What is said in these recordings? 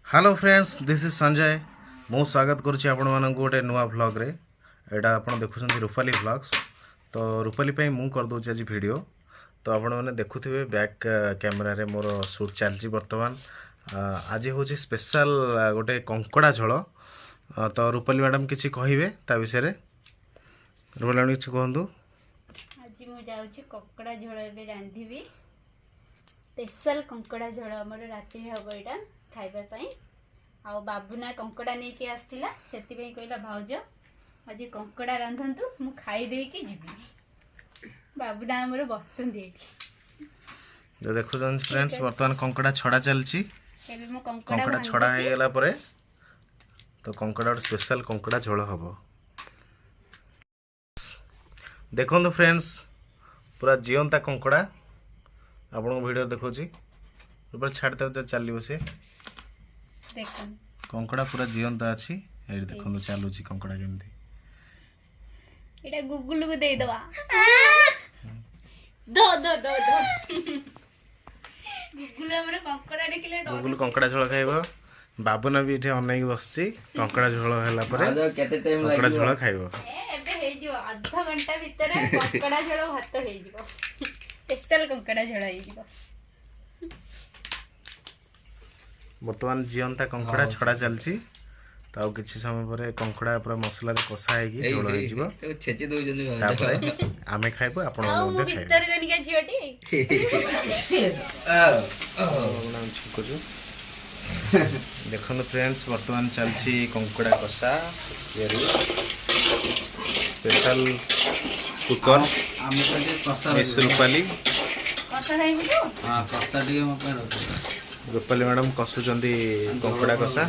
Hello friends this is Sanjay मु स्वागत करुच्ची आपण मानक गोटे नुआ व्लॉग रे एटा आपण देखुछंती रूपाली व्लॉग्स तो रूपाली पई मु कर दोची आज वीडियो तो आपण माने देखुथिबे बैक कैमरा रे मोर शूट चलची वर्तमान आज होची स्पेशल गोटे कंकड़ा झोल तो रूपाली मैडम किछि कहिबे ता विषय रे रूपाली मैडम किछि कहंदु। आज मु जाउची कंकड़ा झोल एबे रांधिबी स्पेशल कंकड़ा झोल हमर राति हबो एटा खाइबा पई आ बाबूना कंकड़ा नहीं के आसथिला सेति पई कहला भाउज आज कंकड़ा रांधंतु मु खाई देई की जिबी बाबूना हमर बसुन देकी जो देखो जन फ्रेंड्स वर्तमान कंकड़ा छड़ा चलची एबे मु कंकड़ा छड़ा हे गेला परे तो कंकड़ा स्पेशल कंकड़ा झोल हबो। देखो फ्रेंड्स पूरा जीवंता कंकड़ा आपण वीडियो देखोची ऊपर छाड़ते तो चलियो से देखन कंकड़ा पूरा जीवंता अछि एडी देखो चालूची कंकड़ा केमती एटा गूगल को दे दवा दो दो दो दो गूगल हमर कंकड़ा देखले डर गूगल कंकड़ा झोल खाइबो बाबूना भी इठे अनै बसची कंकड़ा झोल हैला परे केते टाइम कंकड़ा झोल खाइबो एबे हे जो आधा घंटा भीतर कंकड़ा झोल भात हे जिवो स्पेशल कंकड़ा झोल हे जिवो। वर्तमान जीवंता कंकड़ा छड़ा चलची ताऊ किछि समय परे कंकड़ा पूरा मसला रे कसा हेगी झोल हे जिवो छेचे दो जने तापर आमे खाइबो आपण आउ मध्ये मु खाइबो भीतर गनिका झियोटी देखो फ्रेंड्स वर्तमान चलची कंकड़ा कसा येरी स्पेशल कुकर हम तो जे कसा मिस रूपाली कसा खाइबी तो हां कसा दिए म पे रख रूपाली मैडम कसुचंदी कंकड़ा कसा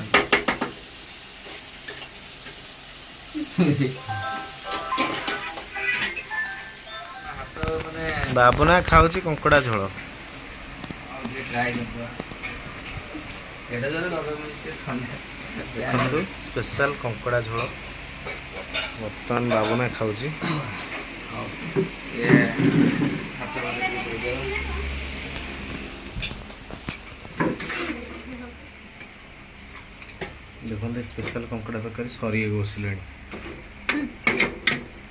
हाथ माने बाबूना खाउची कंकड़ा झोल जे ट्राई करबा एटा जरे बाबा मुझे ठंडा देखो स्पेशल कंकड़ा झोल वर्तमान बाबूना खाउची ये हाथ वाले दे दो देखो स्पेशल कंकड़ा तरकारी सरी बसले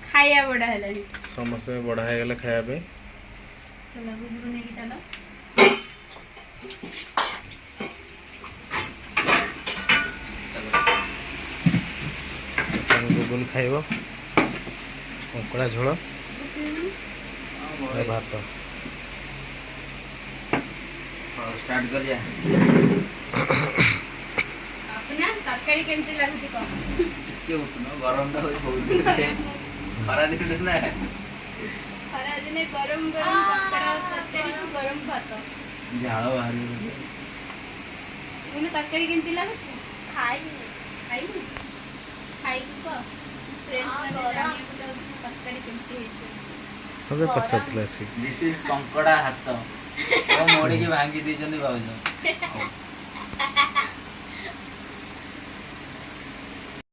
खाया बड़ा हला समस्त बढ़ा है गले खाया पे चलो गुगुल नेकी चलो गुगुल खाइबो कंकड़ा झोल भात स्टार्ट कर जा अपना तरकारी केमती लागुची को के उठनो गरम दा होई बहुत खरा दिन ना खरा दिने गरम गरम कंकड़ा तरकारी को गरम भात झाଳ ବାହାରି उन्हें तरकारी केमती लागुची खाई खाई खाई को फ्रेंड्स माने जानिए बुझाउ तरकारी केमती हेছে हबे पचतला सी दिस इज कंकड़ा हाथ तो मोड़ी के भांगी दी जंदी भाउज